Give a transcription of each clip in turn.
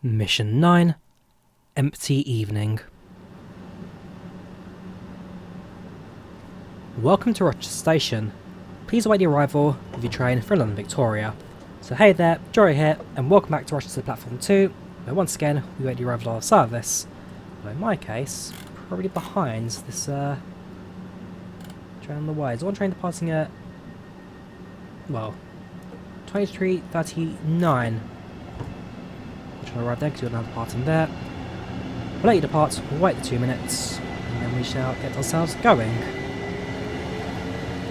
Mission 9, Empty Evening. Welcome to Rochester Station. Please await the arrival of your train for London Victoria. So hey there, Drawyah here, and welcome back to Rochester Platform 2, where once again we await the arrival of our service. Well, in my case, probably behind this train on the way. Is one train departing at, well, 23:39. Trying to arrive there because you'll have departing there. We'll let you depart, we'll wait the 2 minutes, and then we shall get ourselves going.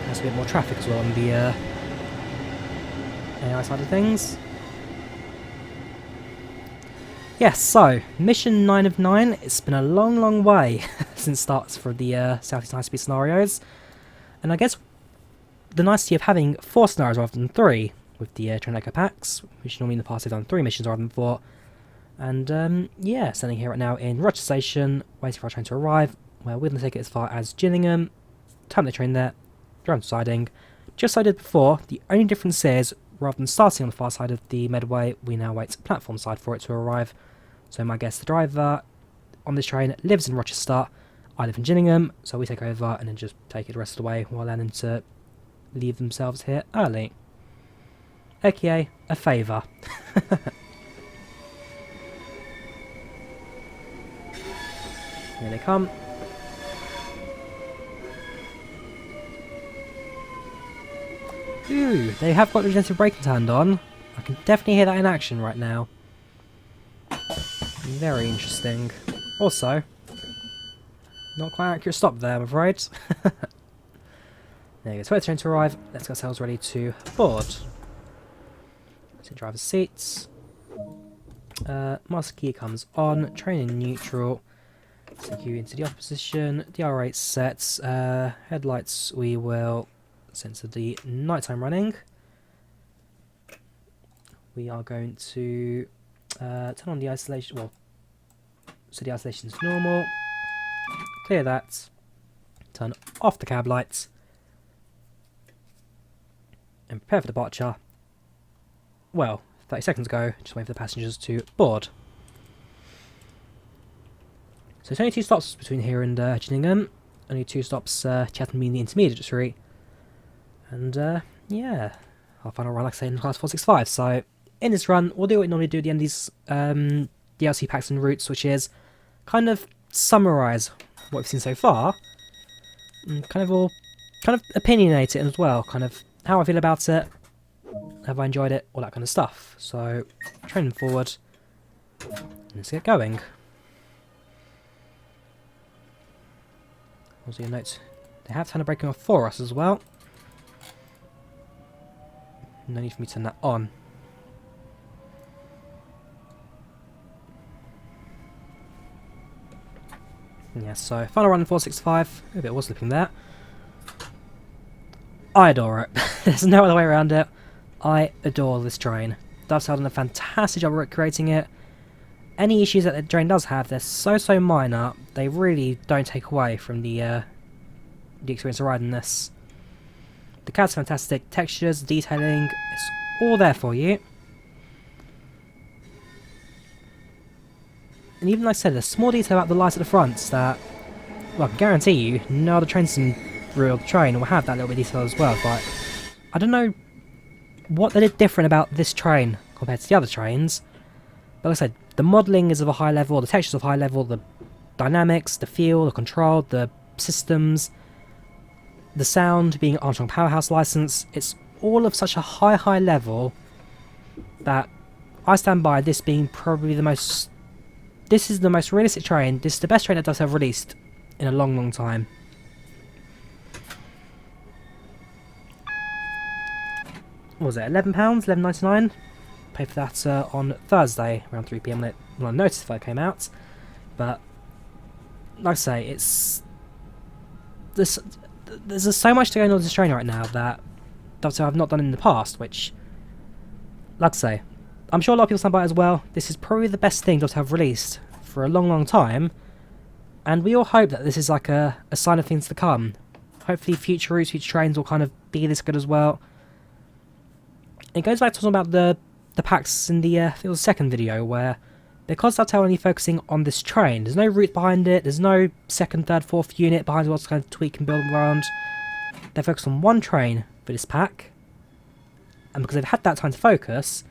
There's a bit more traffic as well on the AI side of things. Yes, so, mission 9 of 9. It's been a long way since starts for the Southeastern High Speed scenarios. And I guess the nicety of having 4 scenarios rather than 3 with the train echo packs, which normally in the past they've done 3 missions rather than 4. And yeah, standing here right now in Rochester Station, waiting for our train to arrive, where we're going to take it as far as Gillingham, time the train there, drive to siding. Just like I did before, the only difference is, rather than starting on the far side of the Medway, we now wait platform side for it to arrive. So my guest, the driver on this train, lives in Rochester, I live in Gillingham, so we take over and then just take it the rest of the way while landing to leave themselves here early. AKA, a favour. Here they come. Ooh, they have got the regenerative braking turned on. I can definitely hear that in action right now. Very interesting. Also, not quite accurate stop there, I'm afraid. There you go, so wait for the train to arrive. Let's get ourselves ready to board. So driver's seats. Master key comes on. Train in neutral. Take you into the off position. DR8 sets. Headlights we will set to the nighttime running. We are going to turn on the isolation. Well, so the isolation is normal. Clear that. Turn off the cab lights. And prepare for departure. Well, 30 seconds ago, just waiting for the passengers to board. So it's only 2 stops between here and Gillingham. Only 2 stops, Chatham Main Line, the intermediary. And yeah, our final run, like I say, in class 465. So in this run, we'll do what we normally do at the end of these DLC packs and routes, which is kind of summarise what we've seen so far. And kind of opinionate it as well, kind of how I feel about it. Have I enjoyed it? All that kind of stuff. So, training forward. Let's get going. Also, your notes. They have turned braking off for us as well. No need for me to turn that on. Yeah, so final run in 465. A bit was slipping there. I adore it. There's no other way around it. I adore this train. Dove's done a fantastic job of creating it. Any issues that the train does have, they're so minor. They really don't take away from the experience of riding this. The cab's fantastic. Textures, detailing, it's all there for you. And even like I said, there's small detail about the lights at the front that, well, I can guarantee you, no other trains in real train will have that little bit of detail as well. But I don't know what they did different about this train compared to the other trains. But like I said, the modelling is of a high level, the textures of a high level, the dynamics, the feel, the control, the systems, the sound being Armstrong Powerhouse license. It's all of such a high level that I stand by this being probably the most... This is the most realistic train. This is the best train that does have released in a long time. What was it, £11? £11.99? Paid for that on Thursday around 3 PM when I noticed if it came out. But like I say, it's there's just so much to go on with this train right now that I've not done in the past, which, like I say, I'm sure a lot of people stand by it as well. This is probably the best thing to have released for a long time, and we all hope that this is like a sign of things to come. Hopefully future routes, future trains will kind of be this good as well. It goes back to talking about the packs in the second video, where because Dovetail are only focusing on this train, there's no route behind it, there's no second, third, fourth unit behind what's kind of tweak and build around. They're focused on one train for this pack, and because they've had that time to focus,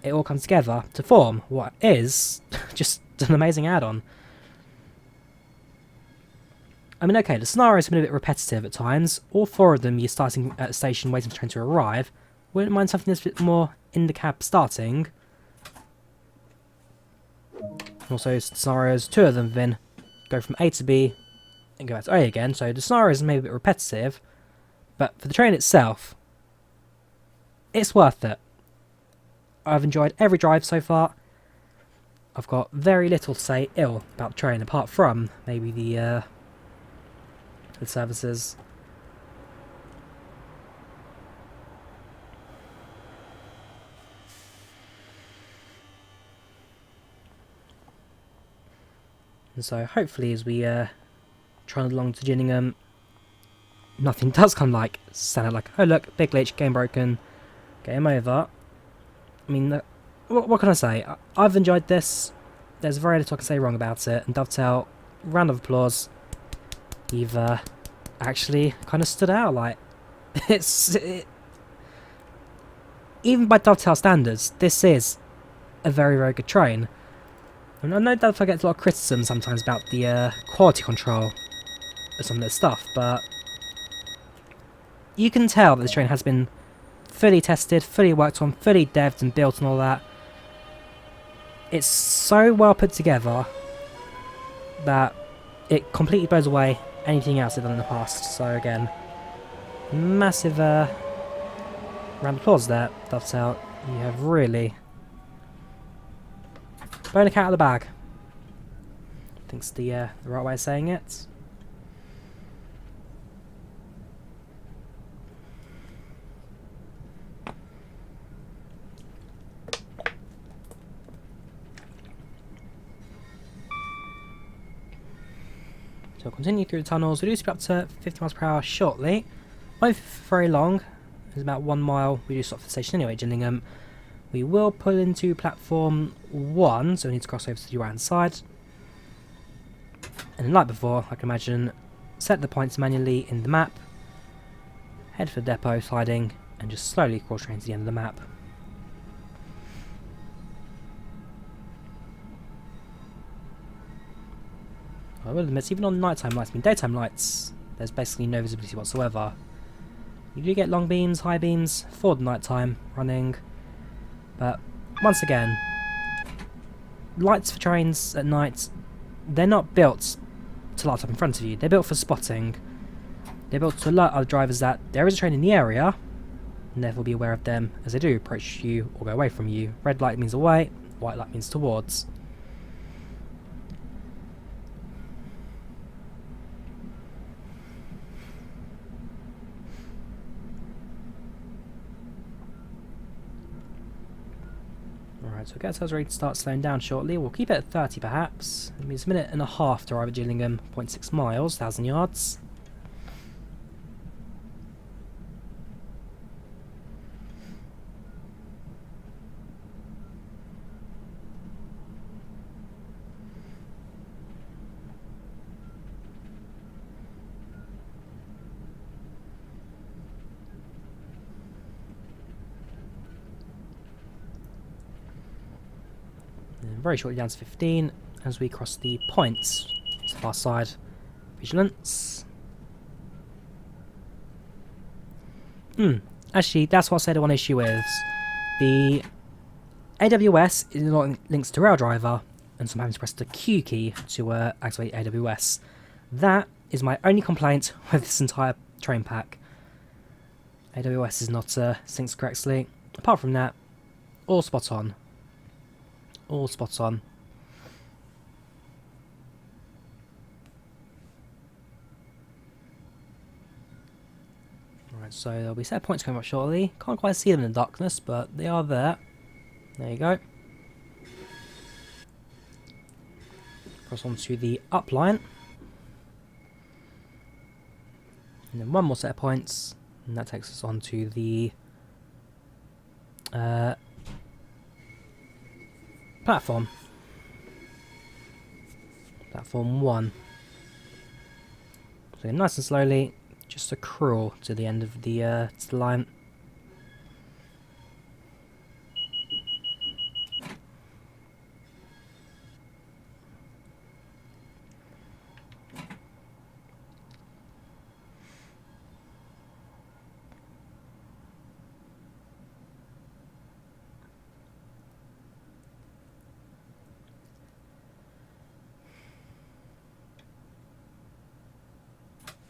it all comes together to form what is just an amazing add-on. I mean, okay, the scenarios have been a bit repetitive at times. All four of them, you're starting at a station waiting for the train to arrive. Wouldn't mind something that's a bit more in the cab starting. Also, scenarios, two of them have been go from A to B and go back to A again. So the scenarios are maybe a bit repetitive, but for the train itself, it's worth it. I've enjoyed every drive so far. I've got very little to say ill about the train, apart from maybe the services. And so hopefully as we trundle along to Gillingham, nothing does come like stand out like, oh look, big glitch, game broken, game over. I mean, what can I say? I've enjoyed this. There's very little I can say wrong about it. And Dovetail, round of applause. You've actually kind of stood out. Like, even by Dovetail standards, this is a very, very good train. And I know Dovetail gets a lot of criticism sometimes about the quality control of some of this stuff, but you can tell that this train has been fully tested, fully worked on, fully devved and built and all that. It's so well put together that it completely blows away anything else they've done in the past. So again, massive round of applause there, Dovetail. You have really blown a cat out of the bag. I think's the right way of saying it. So we'll continue through the tunnels. We do speed up to 50 miles per hour shortly. Won't be very long. It's about 1 mile. We do stop for the station anyway, Gillingham. We will pull into platform 1, so we need to cross over to the right hand side. And like before, I can imagine, set the points manually in the map, head for the depot, sliding, and just slowly cross train to the end of the map. I will admit, even on nighttime lights, I mean daytime lights, there's basically no visibility whatsoever. You do get long beams, high beams for the nighttime running, but once again, lights for trains at night, they're not built to light up in front of you, they're built for spotting. They're built to alert other drivers that there is a train in the area, and therefore be aware of them as they do approach you or go away from you. Red light means away, white light means towards. Alright, so Gatel's ready to start slowing down shortly. We'll keep it at 30 perhaps. It means a minute and a half to arrive at Gillingham, 0.6 miles, 1,000 yards. Very shortly down to 15 as we cross the points to the far side. Vigilance. Actually, that's what I said one issue is. The AWS is not linked to Raildriver, and so I'm having to press the Q key to activate AWS. That is my only complaint with this entire train pack. AWS is not synced correctly. Apart from that, all spot on. All spot on. Alright, so there'll be set points coming up shortly. Can't quite see them in the darkness, but they are there. There you go. Cross on to the up line. And then one more set of points, and that takes us on to the platform. platform 1. So nice and slowly, just a crawl to the end of the line.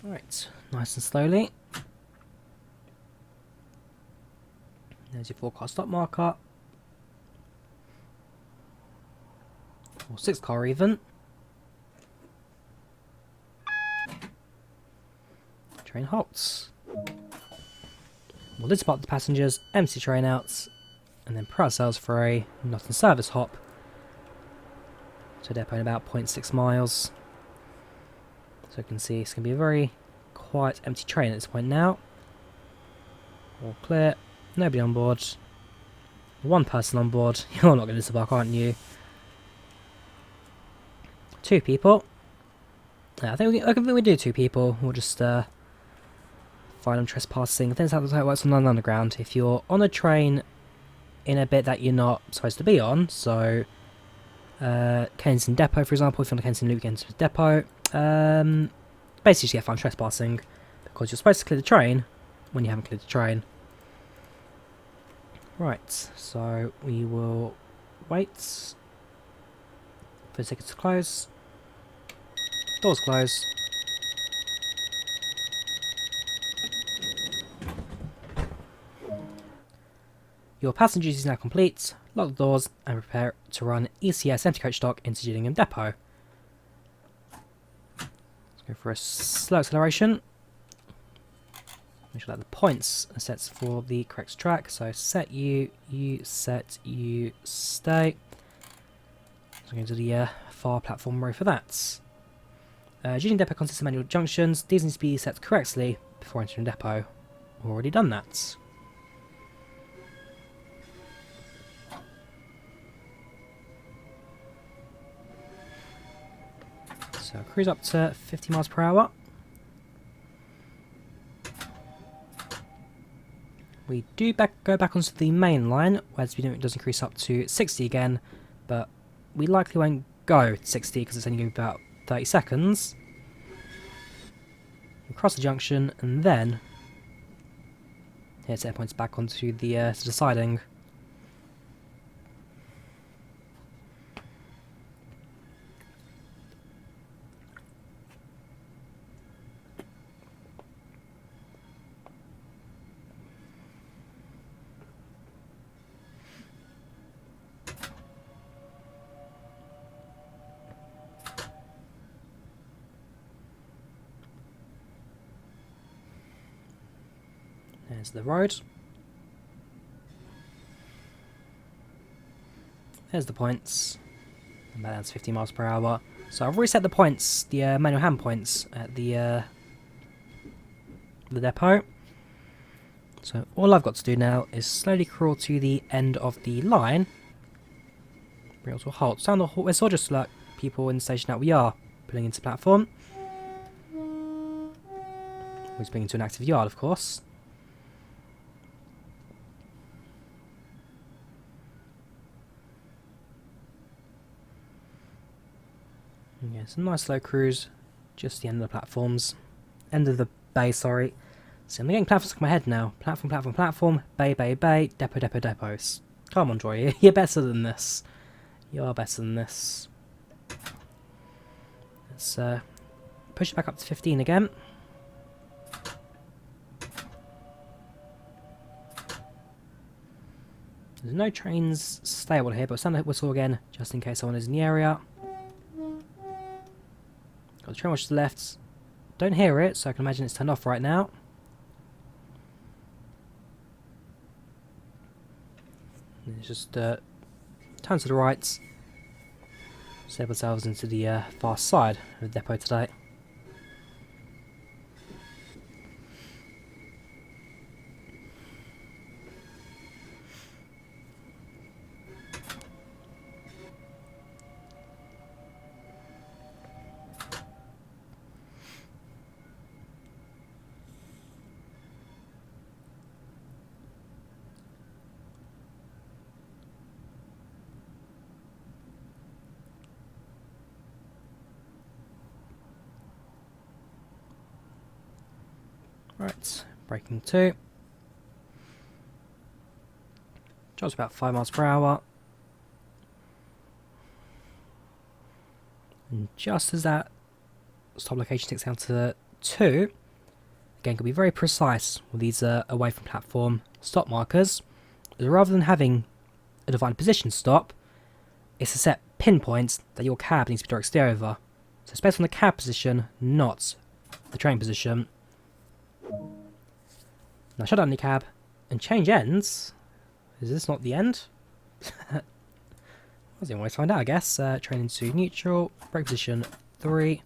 Right, nice and slowly. There's your forecast stop marker. Or 6 car even. Train halts. We'll depart the passengers, empty train outs, and then prepare ourselves for a not in service hop. So depot in about 0.6 miles. So you can see it's going to be a very quiet, empty train at this point now. All clear, nobody on board. One person on board. You're not going to disembark, aren't you? 2 people. I think we do 2 people. We'll just find them trespassing. I think that's how it works on the underground. If you're on a train in a bit that you're not supposed to be on, so Kensington Depot, for example, if you're on the Kensington Loop, Kensington Depot, basically you get fined trespassing because you're supposed to clear the train when you haven't cleared the train. Right, so we will wait for the tickets to close. Doors close. Your passenger duty is now complete. Lock the doors and prepare to run ECS empty coach stock into Gillingham Depot. Let's go for a slow acceleration. Make sure that the points are set for the correct track. So set you set, you stay. So I'm going to do the far platform row for that. Gillingham Depot consists of manual junctions. These need to be set correctly before entering the depot. Already done that. So cruise up to 50 miles per hour. We do go back onto the main line, where it does increase up to 60 again, but we likely won't go to 60 because it's only going to be about 30 seconds. We cross the junction and then set points back onto the siding. There's the road. There's the points. And that's 50 miles per hour. So I've reset the points, the manual hand points at the depot. So all I've got to do now is slowly crawl to the end of the line. Bring it to a halt. Sound the halt. It's all just like people in the station that we are pulling into the platform. Always bringing to an active yard, of course. Yeah, it's a nice slow cruise, just the end of the platforms. End of the bay, sorry. So I'm getting platforms in my head now. Platform, platform, platform, bay, bay, bay, depot, depot, depots. Come on, Drawyah, you're better than this. You are better than this. Let's push it back up to 15 again. There's no trains stable here, but sound the whistle again, just in case someone is in the area. Got the train watch to the left. Don't hear it, so I can imagine it's turned off right now. And it's just turn to the right. Step ourselves into the far side of the depot today. Right, braking 2. Just about 5 miles per hour. And just as that stop location takes down to 2, again, can be very precise with these away from platform stop markers. Rather than having a defined position stop, it's to set pinpoints that your cab needs to be directly over. So it's based on the cab position, not the train position. Now shut down your cab and change ends. Is this not the end? That's the only way to find out, I guess. Train into neutral, brake position 3.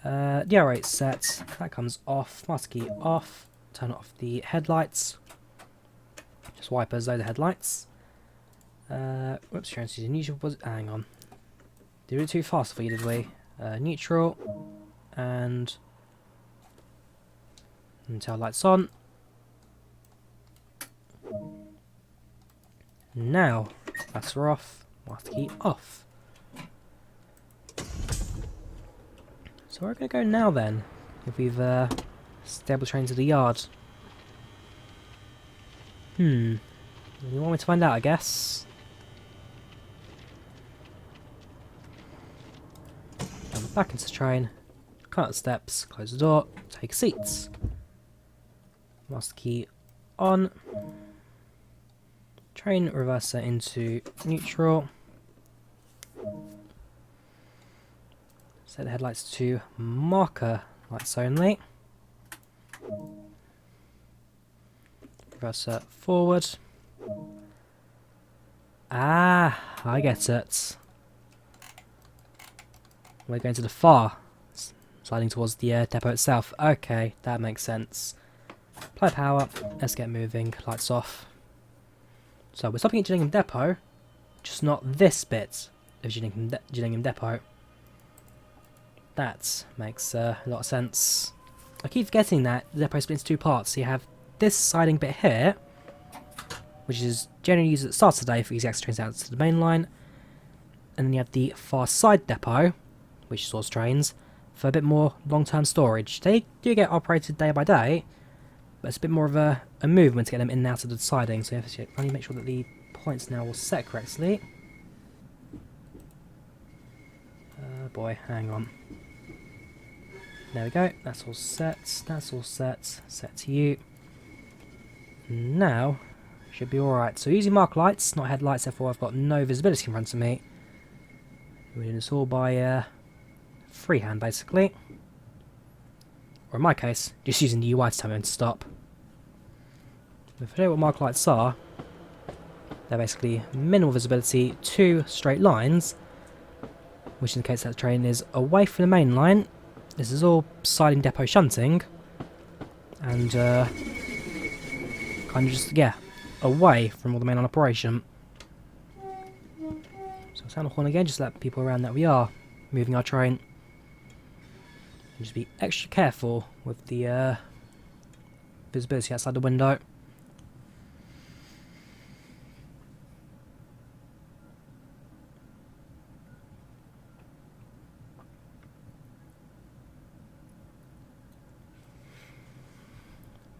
DR8 set, that comes off, master key off, turn off the headlights. Just wipers, those are headlights. Whoops, trying to use neutral. Hang on. Did we do it too fast for you, did we? Neutral. And tail lights on. Now, lights are off, master key off. So where are we going to go now then? If we've stable train to the yard. You want me to find out, I guess? Jump back into the train, climb up the steps, close the door, take seats. Master key on. Train reverser into neutral. Set the headlights to marker lights only. Reverser forward. Ah, I get it. We're going to the far, sliding towards the depot itself. Okay, that makes sense. Apply power, let's get moving, lights off. So we're stopping at Gillingham Depot, just not this bit of Gillingham Depot. That makes a lot of sense. I keep forgetting that the depot split into 2 parts. So you have this siding bit here, which is generally used at the start of the day for easy access trains out to the main line. And then you have the far side depot, which stores trains, for a bit more long-term storage. They do get operated day by day, but it's a bit more of a movement to get them in and out of the siding. So you have to only make sure that the points now will set correctly. Oh boy, hang on. There we go, that's all set, set to you. Now, should be alright. So using mark lights, not headlights, therefore I've got no visibility in front of me. We're doing this all by freehand, basically. Or in my case, just using the UI to tell me when to stop. If I tell you what mark lights are, they're basically minimal visibility, 2 straight lines, which indicates that the train is away from the main line. This is all siding depot shunting, and kind of just, yeah, away from all the main line operation. So sound the horn again, just let people around that we are moving our train. And just be extra careful with the visibility outside the window.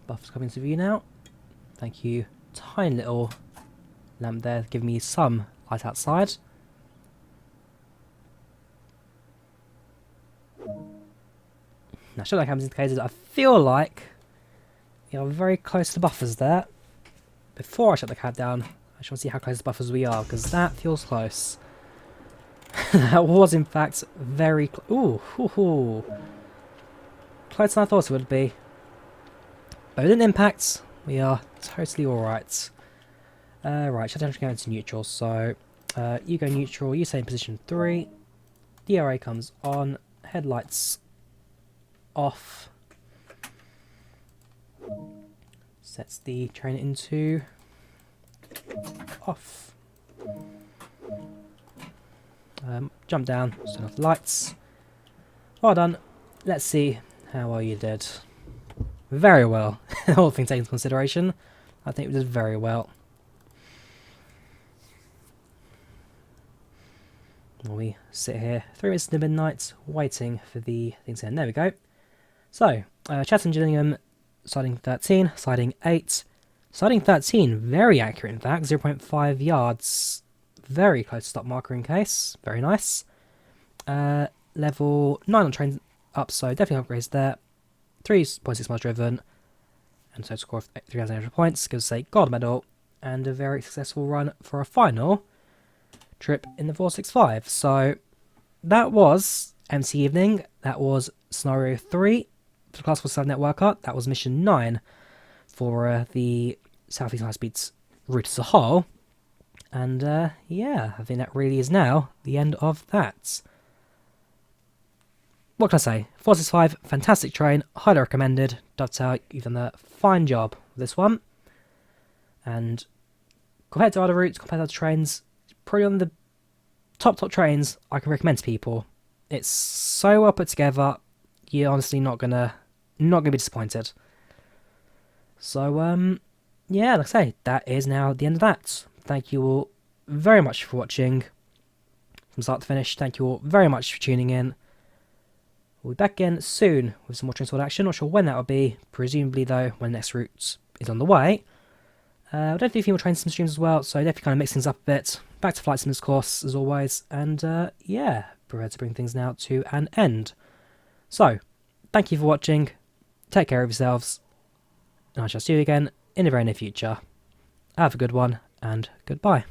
Buff's coming to view now. Thank you. Tiny little lamp there, giving me some light outside. Now, shut that camera's indicated. I feel like we are very close to the buffers there. Before I shut the cab down, I just want to see how close to the buffers we are, because that feels close. That was, in fact, very close. Ooh, closer than I thought it would be. But with an impact, we are totally alright. Right, shut down to go into neutral. So, you go neutral, you stay in position 3. DRA comes on, headlights off. Sets the train into off. Jump down, turn off the lights. Well done. Let's see how well you did. Very well. All things taken into consideration, I think we did very well. While we sit here 3 minutes to midnight waiting for the things to end. There we go. So, Chatham Gillingham, siding 13, siding 8. Siding 13, very accurate in fact, 0.5 yards. Very close to stop marker in case. Very nice. Level 9 on train up, so definitely upgrades there. 3.6 miles driven. And total score of 3,800 points. Gives us a gold medal. And a very successful run for a final trip in the 465. So that was MC Evening. That was Scenario 3 for the Class 47 Networker. That was Mission 9 for the Southeastern High Speed route as a whole. And yeah, I think that really is now the end of that. What can I say? 465, fantastic train, highly recommended. Dovetail, you've done a fine job with this one. And compared to other routes, compared to other trains, probably on the top trains I can recommend to people. It's so well put together, you're honestly not gonna be disappointed. So yeah, like I say, that is now the end of that. Thank you all very much for watching from start to finish. Thank you all very much for tuning in. We'll be back again soon with some more train sword action. Not sure when that will be. Presumably though, when the next route is on the way. We'll definitely do a few more train sim streams as well, so definitely kind of mix things up a bit. Back to Flight Sims course as always, and yeah, prepared to bring things now to an end. So, thank you for watching. Take care of yourselves. And I shall see you again in the very near future. Have a good one, and goodbye.